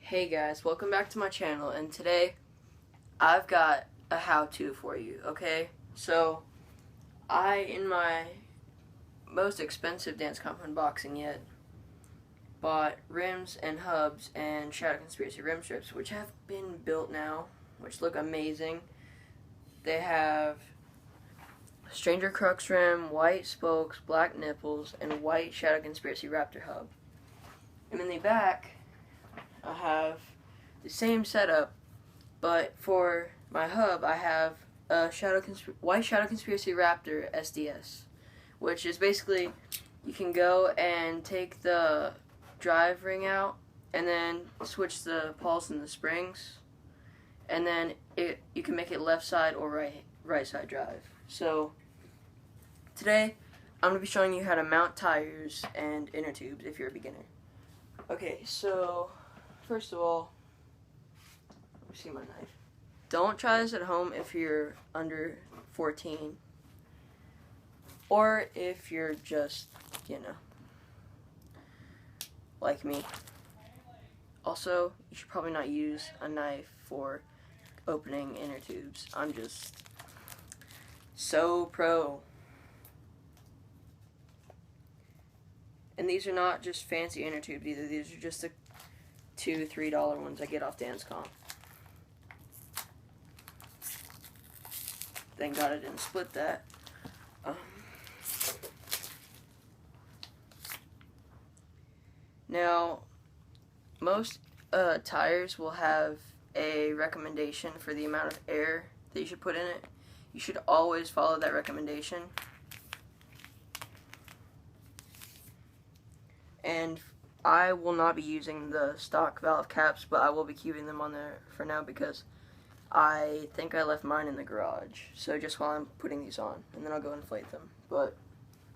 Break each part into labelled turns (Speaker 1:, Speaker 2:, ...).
Speaker 1: Hey guys, welcome back to my channel, and today I've got a how-to for you, okay? So, in my most expensive dance comp unboxing yet, bought rims and hubs and Shadow Conspiracy rim strips, which have been built now, which look amazing. They have Stranger Crux rim, white spokes, black nipples, and white Shadow Conspiracy Raptor hub. And in the back, I have the same setup, but for my hub, I have a white Shadow Conspiracy Raptor SDS, which is basically you can go and take the drive ring out and then switch the pulse and the springs, and then you can make it left side or right side drive. So today I'm going to be showing you how to mount tires and inner tubes if you're a beginner. Okay, so first of all, let me see my knife. Don't try this at home if you're under 14 or if you're just, like me. Also, you should probably not use a knife for opening inner tubes. I'm just so pro. And these are not just fancy inner tubes either. These are just the $2, $3 ones I get off Dance Comp. Thank God I didn't split that. Now, most tires will have a recommendation for the amount of air that you should put in it. You should always follow that recommendation. And I will not be using the stock valve caps, but I will be keeping them on there for now because I think I left mine in the garage. So just while I'm putting these on, and then I'll go inflate them. But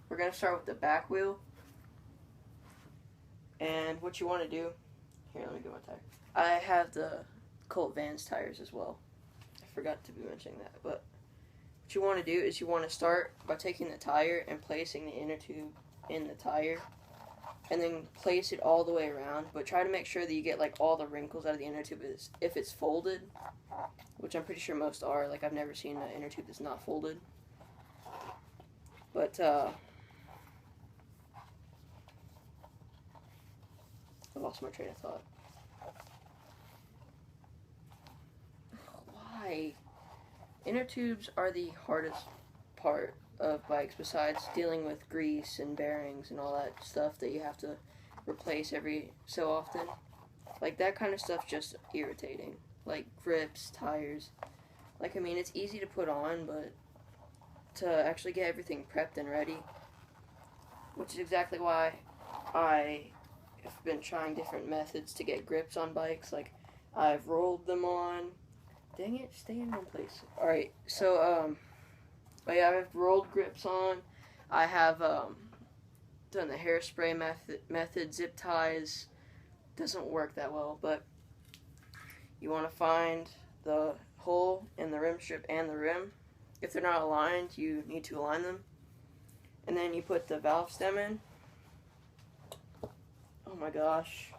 Speaker 1: we're going to start with the back wheel. And what you want to do, here, let me get my tire. I have the Colt Vans tires as well. I forgot to be mentioning that. But what you want to do is you want to start by taking the tire and placing the inner tube in the tire, and then place it all the way around, but try to make sure that you get like all the wrinkles out of the inner tube if it's folded, which I'm pretty sure most are. Like, I've never seen an inner tube that's not folded. But I lost my train of thought. Why? Inner tubes are the hardest part of bikes, besides dealing with grease and bearings and all that stuff that you have to replace every so often. Like, that kind of stuff's just irritating. Like grips, tires. Like, I mean, it's easy to put on, but to actually get everything prepped and ready, which is exactly why I have been trying different methods to get grips on bikes. Like, I've rolled them on. Dang it, stay in one place. Alright, so, but yeah, I've rolled grips on. I have done the hairspray method, zip ties. Doesn't work that well, but you want to find the hole in the rim strip and the rim. If they're not aligned, you need to align them. And then you put the valve stem in. Oh my gosh.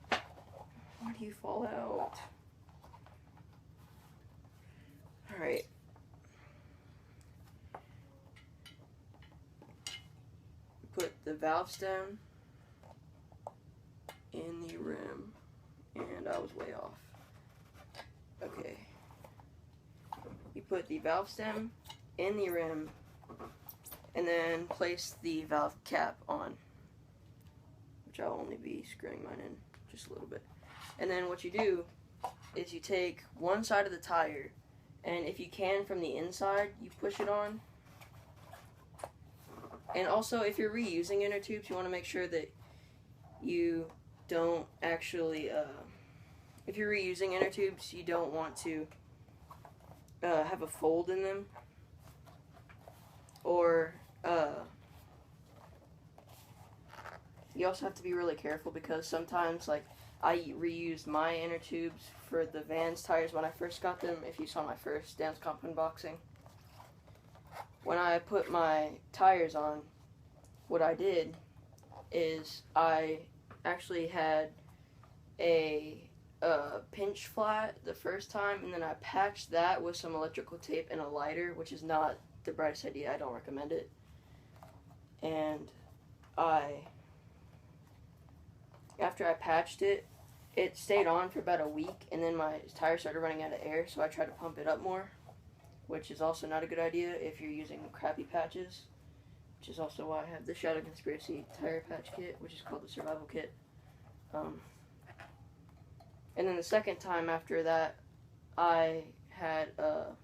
Speaker 1: Why do you fall out? Alright. Put the valve stem in the rim, and I was way off. Okay. You put the valve stem in the rim, and then place the valve cap on, which I'll only be screwing mine in just a little bit. And then what you do is you take one side of the tire, and if you can from the inside, you push it on. And also, if you're reusing inner tubes, you want to make sure that you don't actually, if you're reusing inner tubes, you don't want to have a fold in them. Or, you also have to be really careful because sometimes, like, I reused my inner tubes for the Vans tires when I first got them, if you saw my first Dance Comp unboxing. When I put my tires on, what I did is I actually had a pinch flat the first time, and then I patched that with some electrical tape and a lighter, which is not the brightest idea. I don't recommend it. And after I patched it, it stayed on for about a week, and then my tire started running out of air, so I tried to pump it up more, which is also not a good idea if you're using crappy patches, which is also why I have the Shadow Conspiracy tire patch kit, which is called the Survival Kit. And then the second time after that, I had a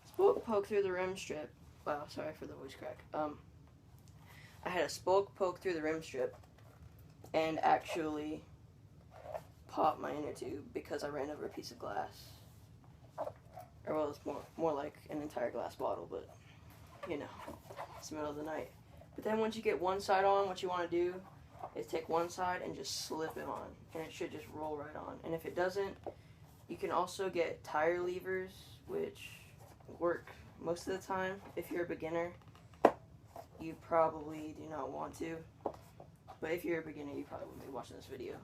Speaker 1: spoke poke through the rim strip. Wow, sorry for the voice crack. I had a spoke poke through the rim strip and actually popped my inner tube because I ran over a piece of glass. Or well, it's more like an entire glass bottle, but you know, it's the middle of the night. But then once you get one side on, what you want to do is take one side and just slip it on, and it should just roll right on. And if it doesn't, you can also get tire levers, which work most of the time. If you're a beginner, you probably do not want to. But if you're a beginner, you probably wouldn't be watching this video.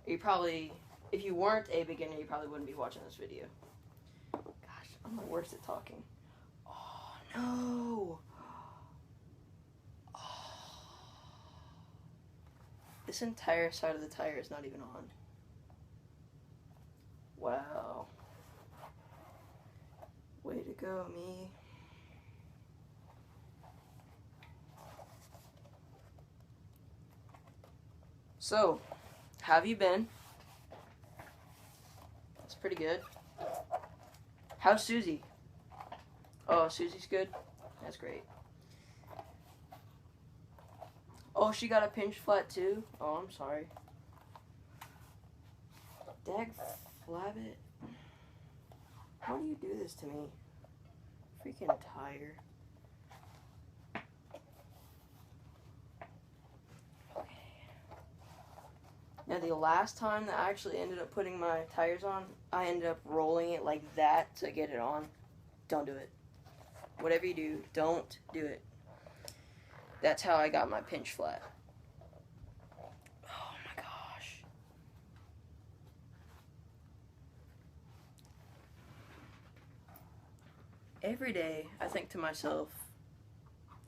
Speaker 1: If you weren't a beginner, you probably wouldn't be watching this video. Gosh, I'm the worst at talking. Oh, no. This entire side of the tire is not even on. Wow. Way to go, me. So, how have you been? That's pretty good. How's Susie? Oh, Susie's good? That's great. Oh, she got a pinch flat too? Oh, I'm sorry. Dag flabbit. How do you do this to me? Freaking tire. Okay. Now, the last time that I actually ended up putting my tires on, I ended up rolling it like that to get it on. Don't do it. Whatever you do, don't do it. That's how I got my pinch flat. Oh my gosh. Every day I think to myself,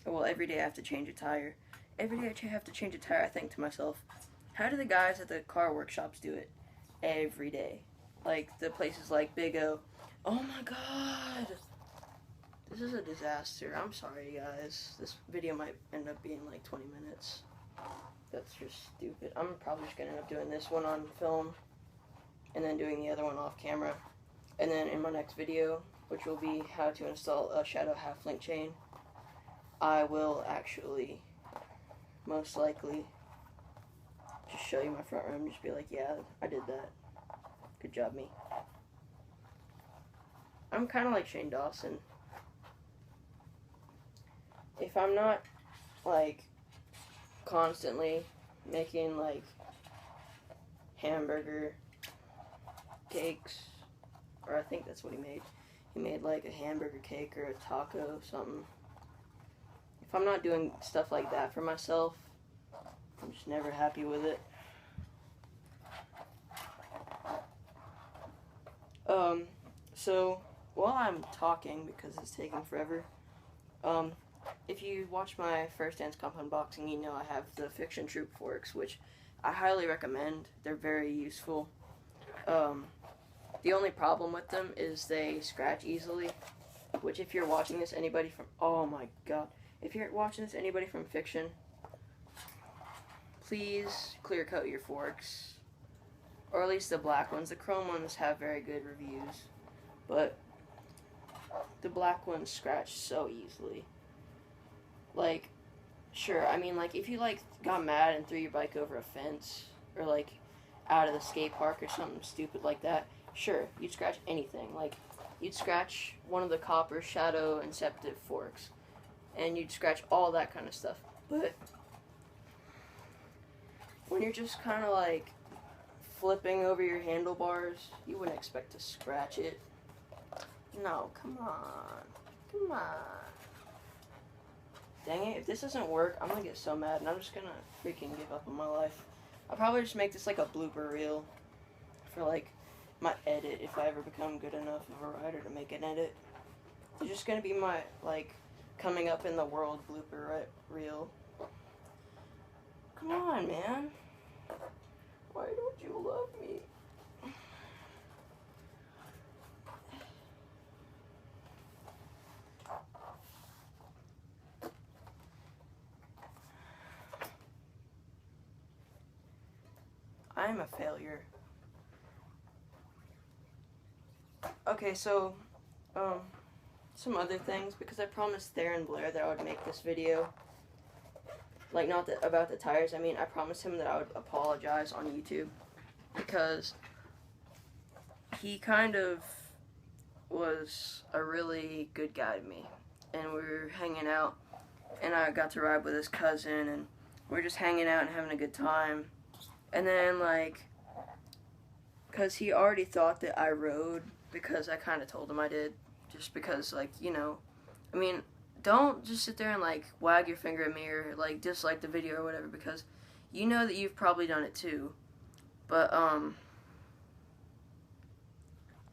Speaker 1: well, every day I have to change a tire. Every day I have to change a tire, I think to myself, how do the guys at the car workshops do it? Every day. Like the places like Big O. Oh my god. This is a disaster. I'm sorry, guys. This video might end up being like 20 minutes. That's just stupid. I'm probably just going to end up doing this one on film and then doing the other one off camera. And then in my next video, which will be how to install a Shadow half-link chain, I will actually most likely just show you my front rim. Just be like, yeah, I did that. Good job, me. I'm kind of like Shane Dawson. If I'm not, like, constantly making, like, hamburger cakes, or I think that's what he made. He made, like, a hamburger cake or a taco, something. If I'm not doing stuff like that for myself, I'm just never happy with it. So, while I'm talking, because it's taking forever, if you watch my first Dance Comp unboxing, you know I have the Fiction Troop forks, which I highly recommend. They're very useful. The only problem with them is they scratch easily, which if you're watching this, anybody from, oh my god, if you're watching this, anybody from Fiction, please clear coat your forks, or at least the black ones. The chrome ones have very good reviews, but the black ones scratch so easily. Like, sure, I mean, like, if you, like, got mad and threw your bike over a fence, or, like, out of the skate park or something stupid like that, sure, you'd scratch anything. Like, you'd scratch one of the copper Shadow Inceptive forks, and you'd scratch all that kind of stuff. But when you're just kind of, like, flipping over your handlebars, you wouldn't expect to scratch it. No, come on. Come on. Dang it, if this doesn't work, I'm gonna get so mad, and I'm just gonna freaking give up on my life. I'll probably just make this like a blooper reel for like my edit if I ever become good enough of a writer to make an edit. It's just gonna be my like coming up in the world blooper reel. Come on, man. Why don't you love me? I am a failure. Okay, so, some other things, because I promised Theron Blair that I would make this video. Like, not about the tires, I mean, I promised him that I would apologize on YouTube. Because he kind of was a really good guy to me. And we were hanging out, and I got to ride with his cousin, and we were just hanging out and having a good time. And then, like, because he already thought that I rode, because I kind of told him I did, just because, like, you know, I mean, don't just sit there and, like, wag your finger at me or, like, dislike the video or whatever, because you know that you've probably done it too. But,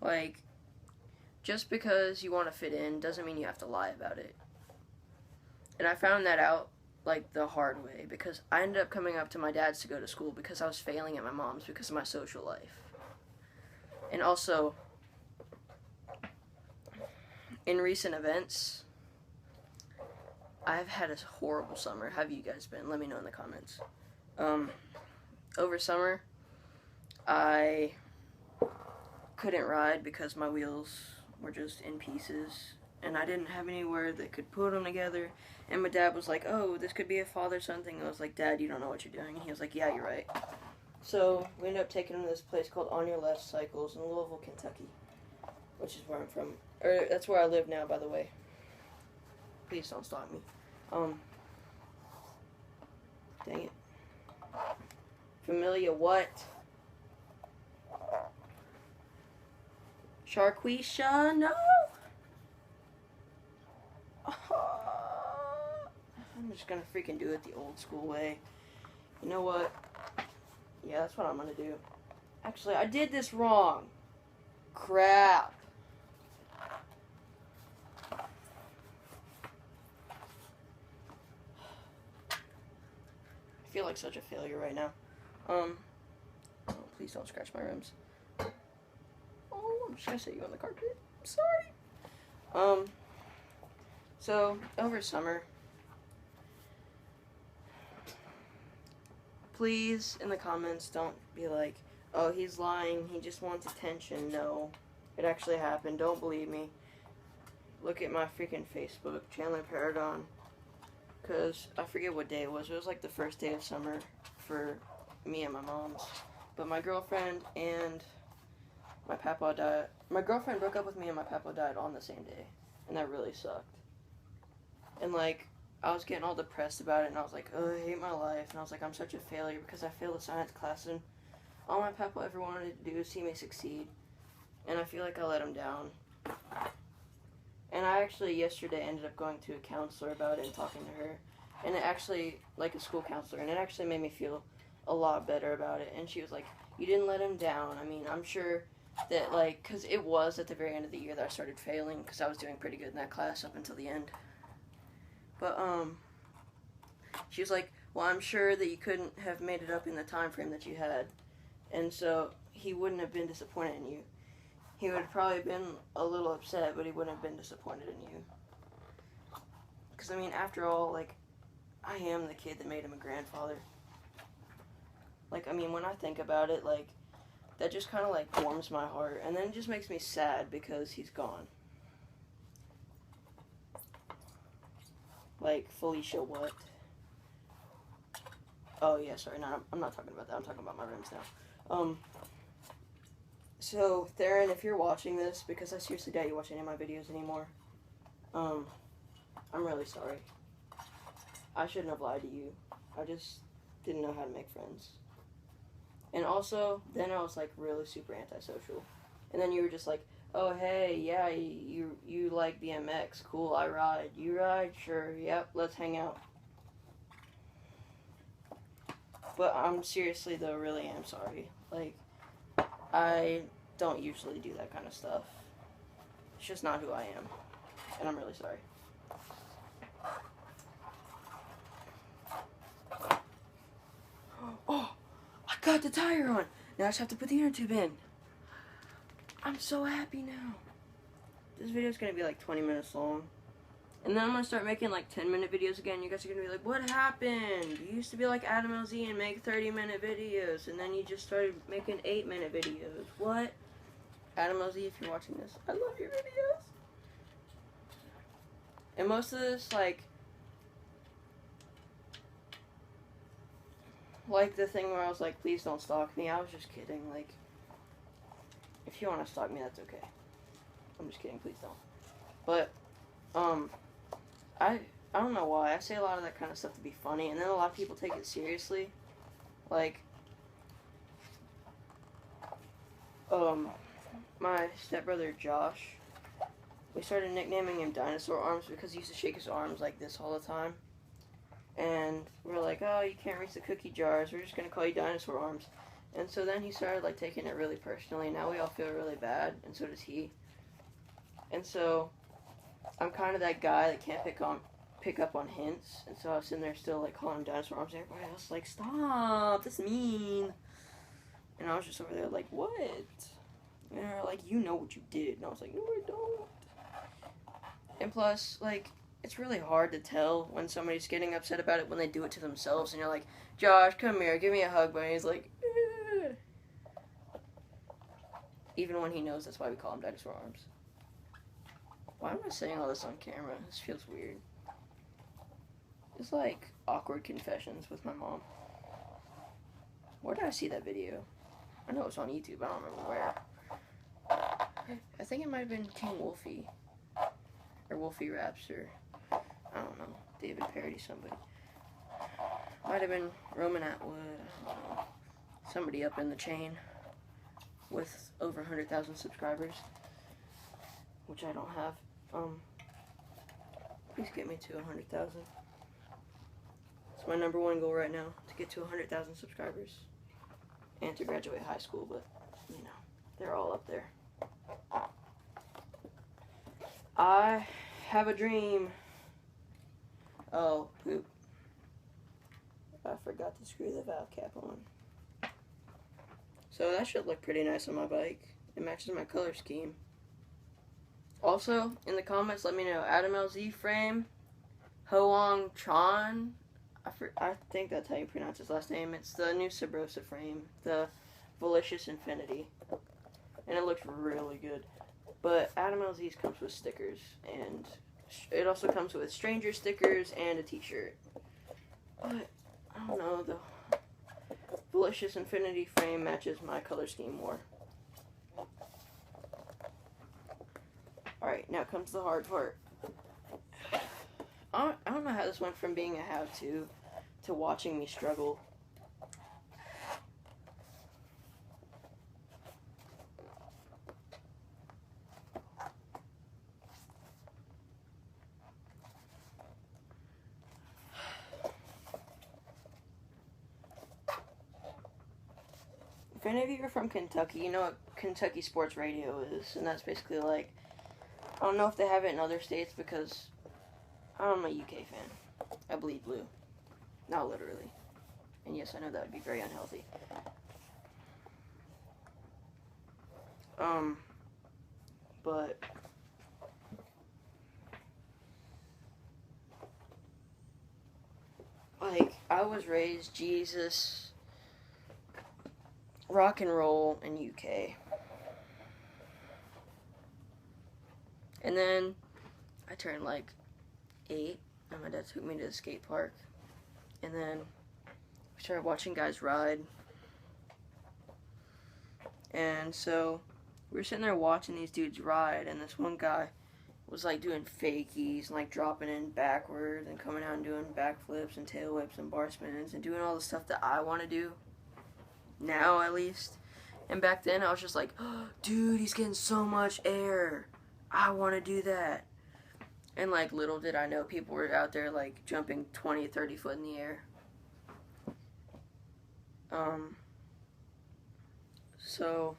Speaker 1: like, just because you want to fit in doesn't mean you have to lie about it. And I found that out, like, the hard way, because I ended up coming up to my dad's to go to school because I was failing at my mom's because of my social life. And also, in recent events, I've had a horrible summer. How have you guys been? Let me know in the comments. Over summer, I couldn't ride because my wheels were just in pieces, and I didn't have anywhere that could put them together. And my dad was like, oh, this could be a father-son thing. I was like, Dad, you don't know what you're doing. And he was like, yeah, you're right. So we ended up taking him to this place called On Your Left Cycles in Louisville, Kentucky, which is where I'm from. Or that's where I live now, by the way. Please don't stop me. Dang it. Familia what? Sharquisha, no! I'm just gonna freaking do it the old school way. You know what? Yeah, that's what I'm gonna do. Actually, I did this wrong. Crap. I feel like such a failure right now. Oh, please don't scratch my rims. Oh, I'm just gonna set you on the carpet. I'm sorry. So, over summer, please, in the comments, don't be like, oh, he's lying, he just wants attention. No, it actually happened. Don't believe me. Look at my freaking Facebook, Chandler Paragon. Because I forget what day it was. It was like the first day of summer for me and my mom's. But my girlfriend and my papa died. My girlfriend broke up with me and my papa died on the same day. And that really sucked. And, like, I was getting all depressed about it, and I was like, oh, I hate my life. And I was like, I'm such a failure because I failed a science class, and all my papa ever wanted to do is see me succeed. And I feel like I let him down. And I actually, yesterday, ended up going to a counselor about it and talking to her. And it actually, like a school counselor, and it actually made me feel a lot better about it. And she was like, you didn't let him down. I mean, I'm sure that, like, because it was at the very end of the year that I started failing, because I was doing pretty good in that class up until the end. But, she was like, well, I'm sure that you couldn't have made it up in the time frame that you had. And so, he wouldn't have been disappointed in you. He would have probably been a little upset, but he wouldn't have been disappointed in you. Because, I mean, after all, like, I am the kid that made him a grandfather. Like, I mean, when I think about it, like, that just kind of, like, warms my heart. And then it just makes me sad because he's gone. Like, Felicia what? Oh, yeah, sorry, no, I'm not talking about that. I'm talking about my rims now. So, Theron, if you're watching this, because I seriously doubt you watch any of my videos anymore, I'm really sorry. I shouldn't have lied to you. I just didn't know how to make friends. And also, then I was, like, really super antisocial. And then you were just like, oh, hey, yeah, you like BMX. Cool, I ride. You ride? Sure, yep, let's hang out. But I'm seriously, though, really am sorry. Like, I don't usually do that kind of stuff. It's just not who I am. And I'm really sorry. Oh, I got the tire on. Now I just have to put the inner tube in. I'm so happy now. This video is going to be like 20 minutes long. And then I'm going to start making like 10-minute videos again. You guys are going to be like, what happened? You used to be like Adam LZ and make 30-minute videos. And then you just started making 8-minute videos. What? Adam LZ, if you're watching this, I love your videos. And most of this, like the thing where I was like, please don't stalk me. I was just kidding. Like, if you want to stalk me, that's okay. I'm just kidding. Please don't. But, I don't know why. I say a lot of that kind of stuff to be funny, and then a lot of people take it seriously. Like, my stepbrother Josh, we started nicknaming him Dinosaur Arms because he used to shake his arms like this all the time. And we're like, oh, you can't reach the cookie jars. We're just going to call you Dinosaur Arms. And so then he started, like, taking it really personally. Now we all feel really bad, and so does he. And so I'm kind of that guy that can't pick up on hints. And so I was sitting there still, like, calling him Dinosaur Arms. And everybody else was like, stop, that's mean. And I was just over there like, what? And they're like, you know what you did. And I was like, no, I don't. And plus, like, it's really hard to tell when somebody's getting upset about it when they do it to themselves. And you're like, Josh, come here, give me a hug. But he's like, eh. Even when he knows that's why we call him Dinosaur Arms. Why am I saying all this on camera? This feels weird. It's like awkward confessions with my mom. Where did I see that video? I know it was on YouTube. I don't remember where. I think it might have been King Wolfie. Or Wolfie Raps, or I don't know. David Parody somebody. Might have been Roman Atwood. I don't know. Somebody up in the chain with over 100,000 subscribers. Which I don't have. Please get me to 100,000. It's my #1 goal right now, to get to 100,000 subscribers. And to graduate high school, but, you know, they're all up there. I have a dream. Oh, poop. I forgot to screw the valve cap on. So that should look pretty nice on my bike. It matches my color scheme. Also, in the comments, let me know. Adam LZ frame, Hoang Chan. I think that's how you pronounce his last name. It's the new Subrosa frame, the Volicious Infinity. And it looks really good. But Adam LZ's comes with stickers, and it also comes with stranger stickers and a t-shirt. But, I don't know, the Volicious Infinity frame matches my color scheme more. Alright, now comes the hard part. I don't know how this went from being a how-to to watching me struggle. If any of you are from Kentucky, you know what Kentucky Sports Radio is, and that's basically like, I don't know if they have it in other states because I'm a UK fan. I bleed blue. Not literally. And yes, I know that would be very unhealthy. But like, I was raised Jesus, rock and roll in UK. And then I turned like 8 and my dad took me to the skate park. And then we started watching guys ride. And so we were sitting there watching these dudes ride, and this one guy was like doing fakies and like dropping in backwards and coming out and doing backflips and tail whips and bar spins and doing all the stuff that I want to do. Now, at least. And back then, I was just like, oh, dude, he's getting so much air. I want to do that. And, like, little did I know, people were out there, like, jumping 20, 30 foot in the air. So,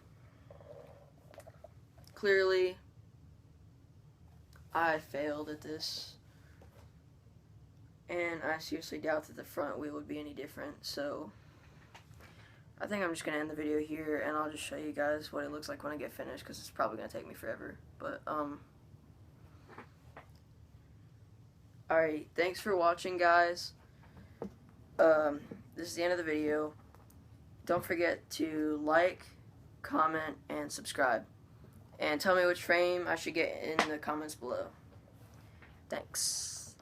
Speaker 1: clearly, I failed at this. And I seriously doubt that the front wheel would be any different, so I think I'm just going to end the video here, and I'll just show you guys what it looks like when I get finished, because it's probably going to take me forever. But, alright, thanks for watching, guys. This is the end of the video. Don't forget to like, comment, and subscribe. And tell me which frame I should get in the comments below. Thanks.